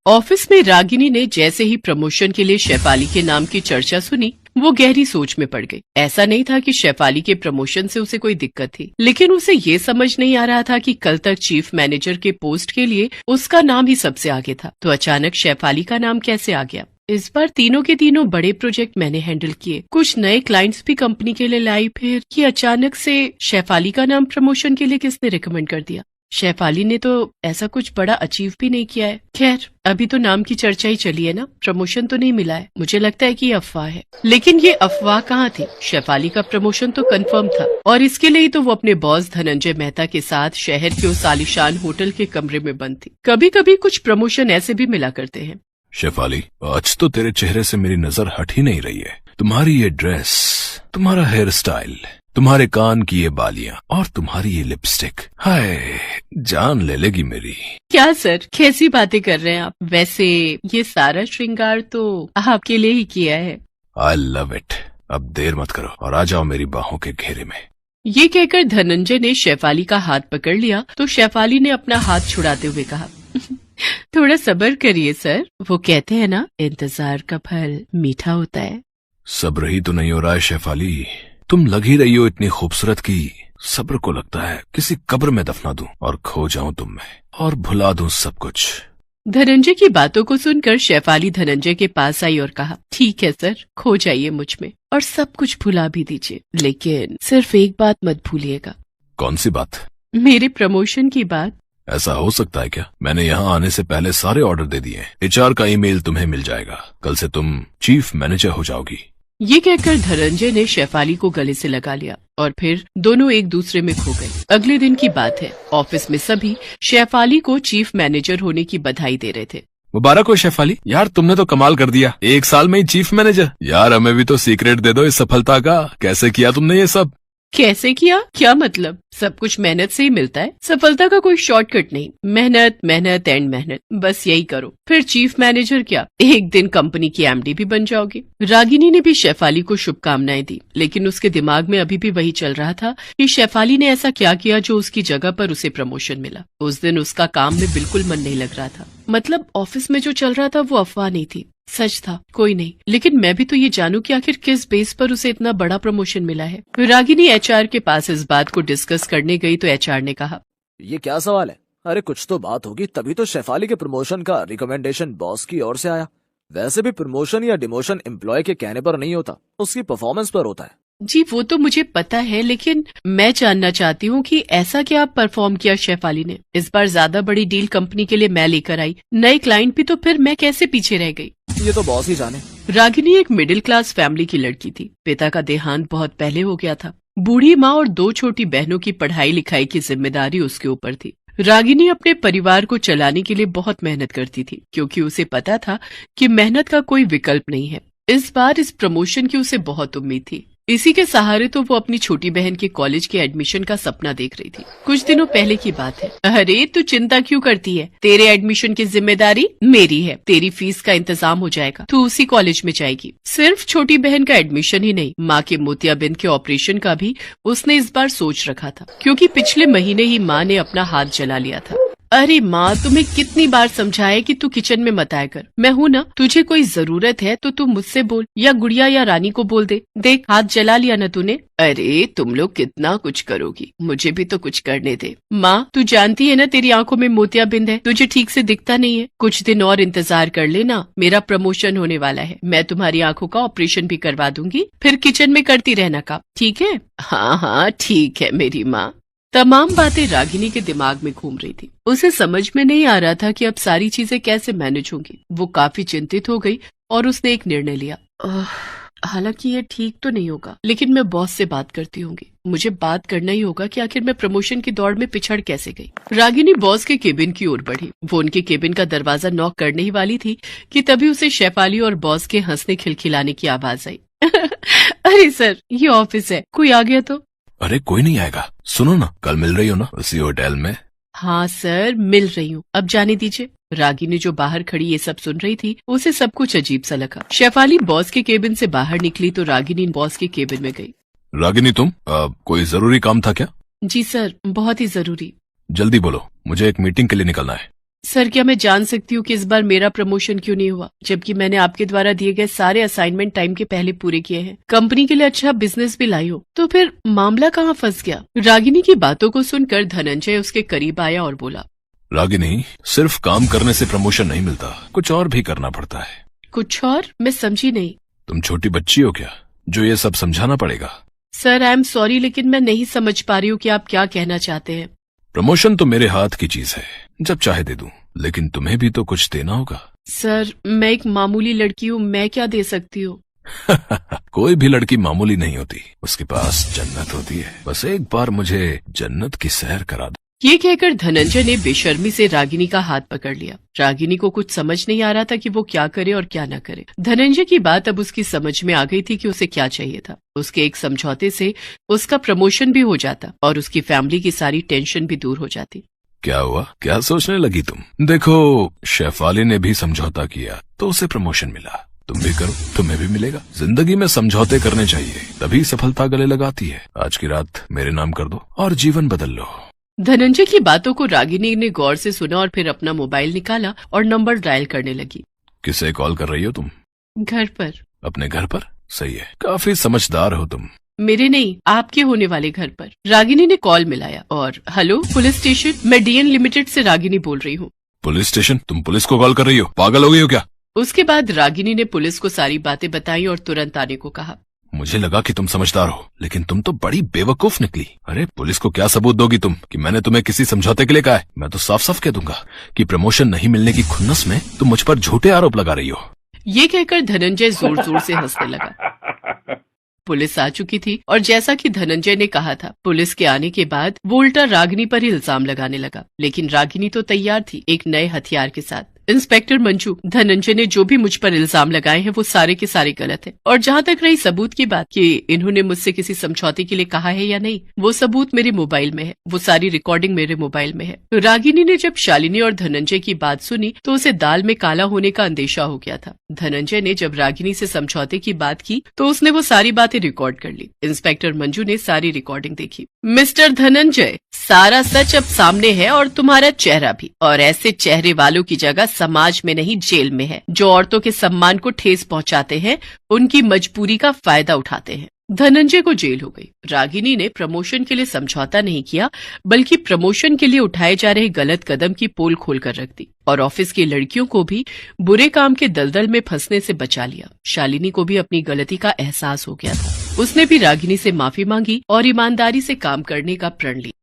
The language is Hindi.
ऑफिस में रागिनी ने जैसे ही प्रमोशन के लिए शेफाली के नाम की चर्चा सुनी, वो गहरी सोच में पड़ गई। ऐसा नहीं था कि शेफाली के प्रमोशन से उसे कोई दिक्कत थी, लेकिन उसे ये समझ नहीं आ रहा था कि कल तक चीफ मैनेजर के पोस्ट के लिए उसका नाम ही सबसे आगे था, तो अचानक शेफाली का नाम कैसे आ गया। इस बार तीनों के तीनों बड़े प्रोजेक्ट मैंने हैंडल किए, कुछ नए क्लाइंट्स भी कंपनी के लिए लाई, फिर ये अचानक से शेफाली का नाम प्रमोशन के लिए किसने रिकमेंड कर दिया। शेफाली ने तो ऐसा कुछ बड़ा अचीव भी नहीं किया है। खैर, अभी तो नाम की चर्चा ही चली है ना, प्रमोशन तो नहीं मिला है। मुझे लगता है कि ये अफवाह है, लेकिन ये अफवाह कहाँ थी। शेफाली का प्रमोशन तो कंफर्म था, और इसके लिए ही तो वो अपने बॉस धनंजय मेहता के साथ शहर के उस आलीशान होटल के कमरे में बंद थी। कभी कभी कुछ प्रमोशन ऐसे भी मिला करते हैं। शेफाली, आज तो तेरे चेहरे से मेरी नजर हट ही नहीं रही है। तुम्हारी ये ड्रेस, तुम्हारा हेयर स्टाइल, तुम्हारे कान की ये बालियां और तुम्हारी ये लिपस्टिक, हाय जान ले लेगी मेरी। क्या सर, कैसी बातें कर रहे हैं आप। वैसे ये सारा श्रृंगार तो आपके लिए ही किया है। I love it. अब देर मत करो और आ जाओ मेरी बाहों के घेरे में। ये कहकर धनंजय ने शेफाली का हाथ पकड़ लिया तो शेफाली ने अपना हाथ छुड़ाते हुए कहा, थोड़ा सब्र करिए सर, वो कहते हैं ना, इंतजार का फल मीठा होता है। सब्र ही तो नहीं हो रहा है शेफाली। तुम लग ही रही हो इतनी खूबसूरत की सब्र को लगता है किसी कब्र में दफना दूं और खो जाऊं तुम में और भुला दूं सब कुछ। धनंजय की बातों को सुनकर शेफाली धनंजय के पास आई और कहा, ठीक है सर, खो जाइए मुझ में और सब कुछ भुला भी दीजिए, लेकिन सिर्फ एक बात मत भूलिएगा। कौन सी बात? मेरे प्रमोशन की बात। ऐसा हो सकता है क्या? मैंने यहाँ आने से पहले सारे ऑर्डर दे दिए। HR का ईमेल तुम्हें मिल जाएगा। कल से तुम चीफ मैनेजर हो जाओगी। ये कहकर धनंजय ने शेफाली को गले से लगा लिया और फिर दोनों एक दूसरे में खो गए। अगले दिन की बात है, ऑफिस में सभी शेफाली को चीफ मैनेजर होने की बधाई दे रहे थे। मुबारक हो शेफाली, यार तुमने तो कमाल कर दिया, 1 साल में ही चीफ मैनेजर। यार हमें भी तो सीक्रेट दे दो इस सफलता का, कैसे किया तुमने ये सब? कैसे किया? क्या मतलब? सब कुछ मेहनत से ही मिलता है, सफलता का कोई शॉर्टकट नहीं। मेहनत मेहनत एंड मेहनत, बस यही करो, फिर चीफ मैनेजर क्या, एक दिन कंपनी की MD भी बन जाओगी। रागिनी ने भी शेफाली को शुभकामनाएं दी, लेकिन उसके दिमाग में अभी भी वही चल रहा था कि शेफाली ने ऐसा क्या किया जो उसकी जगह पर उसे प्रमोशन मिला। उस दिन उसका काम में बिल्कुल मन नहीं लग रहा था। मतलब ऑफिस में जो चल रहा था वो अफवाह नहीं थी, सच था। कोई नहीं, लेकिन मैं भी तो ये जानूं कि आखिर किस बेस पर उसे इतना बड़ा प्रमोशन मिला है। रागिनी HR के पास इस बात को डिस्कस करने गई तो HR ने कहा, ये क्या सवाल है? अरे कुछ तो बात होगी, तभी तो शेफाली के प्रमोशन का रिकमेंडेशन बॉस की ओर से आया। वैसे भी प्रमोशन या डिमोशन एम्प्लॉय के कहने पर नहीं होता, उसकी परफॉर्मेंस पर होता है। जी वो तो मुझे पता है, लेकिन मैं जानना चाहती हूँ कि ऐसा क्या परफॉर्म किया शेफाली ने। इस बार ज्यादा बड़ी डील कंपनी के लिए मैं लेकर आई, नए क्लाइंट भी, तो फिर मैं कैसे पीछे रह गई? ये तो बॉस ही जाने। रागिनी एक मिडिल क्लास फैमिली की लड़की थी। पिता का देहांत बहुत पहले हो गया था। बूढ़ी माँ और 2 छोटी बहनों की पढ़ाई लिखाई की जिम्मेदारी उसके ऊपर थी। रागिनी अपने परिवार को चलाने के लिए बहुत मेहनत करती थी, क्योंकि उसे पता था कि मेहनत का कोई विकल्प नहीं है। इस बार इस प्रमोशन की उसे बहुत उम्मीद थी। इसी के सहारे तो वो अपनी छोटी बहन के कॉलेज के एडमिशन का सपना देख रही थी। कुछ दिनों पहले की बात है। अरे तू चिंता क्यों करती है, तेरे एडमिशन की जिम्मेदारी मेरी है। तेरी फीस का इंतजाम हो जाएगा, तू उसी कॉलेज में जाएगी। सिर्फ छोटी बहन का एडमिशन ही नहीं, माँ के मोतियाबिंद के ऑपरेशन का भी उसने इस बार सोच रखा था, क्योंकि पिछले महीने ही माँ ने अपना हाथ जला लिया था। अरे माँ, तुम्हें कितनी बार समझाया कि तू किचन में मत आया कर। मैं हूँ ना, तुझे कोई जरूरत है तो तू मुझसे बोल, या गुड़िया या रानी को बोल दे। देख, हाथ जला लिया ना तूने। अरे तुम लोग कितना कुछ करोगी, मुझे भी तो कुछ करने दे। माँ, तू जानती है ना तेरी आंखों में मोतियाबिंद है, तुझे ठीक से दिखता नहीं है। कुछ दिन और इंतजार कर लेना, मेरा प्रमोशन होने वाला है। मैं तुम्हारी आंखों का ऑपरेशन भी करवा दूंगी, फिर किचन में करती रहना काम, ठीक है? हाँ हाँ ठीक है मेरी माँ। तमाम बातें रागिनी के दिमाग में घूम रही थी। उसे समझ में नहीं आ रहा था कि अब सारी चीजें कैसे मैनेज होंगी। वो काफी चिंतित हो गई और उसने एक निर्णय लिया। हालांकि ये ठीक तो नहीं होगा, लेकिन मैं बॉस से बात करती होंगी। मुझे बात करना ही होगा कि आखिर मैं प्रमोशन की दौड़ में पिछड़ कैसे गई। रागिनी बॉस के केबिन की ओर बढ़ी। वो उनके केबिन का दरवाजा नॉक करने ही वाली थी कि तभी उसे शेफाली और बॉस के हंसने खिलखिलाने की आवाज आई। अरे सर, ये ऑफिस है, कोई आ गया तो? अरे कोई नहीं आएगा। सुनो ना, कल मिल रही हो ना उसी होटल में? हाँ सर, मिल रही हूँ, अब जाने दीजिए। रागिनी जो बाहर खड़ी ये सब सुन रही थी, उसे सब कुछ अजीब सा लगा। शेफाली बॉस के केबिन से बाहर निकली तो रागिनी बॉस के केबिन में गई। रागिनी तुम, कोई जरूरी काम था क्या? जी सर, बहुत ही जरूरी। जल्दी बोलो, मुझे एक मीटिंग के लिए निकलना है। सर क्या मैं जान सकती हूँ कि इस बार मेरा प्रमोशन क्यों नहीं हुआ, जबकि मैंने आपके द्वारा दिए गए सारे असाइनमेंट टाइम के पहले पूरे किए हैं, कंपनी के लिए अच्छा बिजनेस भी लाई हो, तो फिर मामला कहाँ फंस गया? रागिनी की बातों को सुनकर धनंजय उसके करीब आया और बोला, रागिनी, सिर्फ काम करने से प्रमोशन नहीं मिलता, कुछ और भी करना पड़ता है। कुछ और? मैं समझी नहीं। तुम छोटी बच्ची हो क्या जो ये सब समझाना पड़ेगा? सर आई एम सॉरी, लेकिन मैं नहीं समझ पा रही हूँ कि आप क्या कहना चाहते हैं। प्रमोशन तो मेरे हाथ की चीज है, जब चाहे दे दूं, लेकिन तुम्हें भी तो कुछ देना होगा। सर मैं एक मामूली लड़की हूँ, मैं क्या दे सकती हूँ? कोई भी लड़की मामूली नहीं होती, उसके पास जन्नत होती है। बस एक बार मुझे जन्नत की सैर करा दो। ये कहकर धनंजय ने बेशर्मी से रागिनी का हाथ पकड़ लिया। रागिनी को कुछ समझ नहीं आ रहा था कि वो क्या करे और क्या न करे। धनंजय की बात अब उसकी समझ में आ गई थी कि उसे क्या चाहिए था। उसके एक समझौते से उसका प्रमोशन भी हो जाता और उसकी फैमिली की सारी टेंशन भी दूर हो जाती। क्या हुआ, क्या सोचने लगी तुम? देखो, शेफाली ने भी समझौता किया तो उसे प्रमोशन मिला, तुम भी करो, तुम्हें भी मिलेगा। जिंदगी में समझौते करने चाहिए, तभी सफलता गले लगाती है। आज की रात मेरे नाम कर दो और जीवन बदल लो। धनंजय की बातों को रागिनी ने गौर से सुना और फिर अपना मोबाइल निकाला और नंबर डायल करने लगी। किसे कॉल कर रही हो तुम? घर पर। अपने घर पर? सही है, काफी समझदार हो तुम। मेरे नहीं, आपके होने वाले घर पर। रागिनी ने कॉल मिलाया और हेलो पुलिस स्टेशन, मैं डीएन लिमिटेड से रागिनी बोल रही हूँ। Police station? तुम पुलिस को कॉल कर रही हो? पागल हो गई हो क्या? उसके बाद रागिनी ने पुलिस को सारी बातें बताई और तुरंत आने को कहा। मुझे लगा कि तुम समझदार हो, लेकिन तुम तो बड़ी बेवकूफ निकली। अरे पुलिस को क्या सबूत दोगी तुम कि मैंने तुम्हें किसी समझौते के लिए कहा है? मैं तो साफ साफ कह दूंगा कि प्रमोशन नहीं मिलने की खुन्नस में तुम मुझ पर झूठे आरोप लगा रही हो। ये कहकर धनंजय जोर जोर से हंसने लगा। पुलिस आ चुकी थी और जैसा कि धनंजय ने कहा था, पुलिस के आने के बाद वो उल्टा रागिनी पर ही इल्जाम लगाने लगा। लेकिन रागिनी तो तैयार थी एक नए हथियार के साथ। इंस्पेक्टर मंजू, धनंजय ने जो भी मुझ पर इल्जाम लगाए हैं वो सारे के सारे गलत है। और जहाँ तक रही सबूत की बात कि इन्होंने मुझसे किसी समझौते के लिए कहा है या नहीं, वो सबूत मेरे मोबाइल में है, वो सारी रिकॉर्डिंग मेरे मोबाइल में है। तो रागिनी ने जब शालिनी और धनंजय की बात सुनी तो उसे दाल में काला होने का अंदेशा हो गया था। धनंजय ने जब रागिनी से समझौते की बात की तो उसने वो सारी बातें रिकॉर्ड कर ली। इंस्पेक्टर मंजू ने सारी रिकॉर्डिंग देखी। मिस्टर धनंजय, सारा सच अब सामने है और तुम्हारा चेहरा भी, और ऐसे चेहरे वालों की जगह समाज में नहीं जेल में है, जो औरतों के सम्मान को ठेस पहुंचाते हैं, उनकी मजबूरी का फायदा उठाते हैं। धनंजय को जेल हो गई। रागिनी ने प्रमोशन के लिए समझौता नहीं किया, बल्कि प्रमोशन के लिए उठाए जा रहे गलत कदम की पोल खोल कर रख दी और ऑफिस की लड़कियों को भी बुरे काम के दलदल में फंसने से बचा लिया। शालिनी को भी अपनी गलती का एहसास हो गया था। उसने भी रागिनी से माफी मांगी और ईमानदारी से काम करने का प्रण लिया।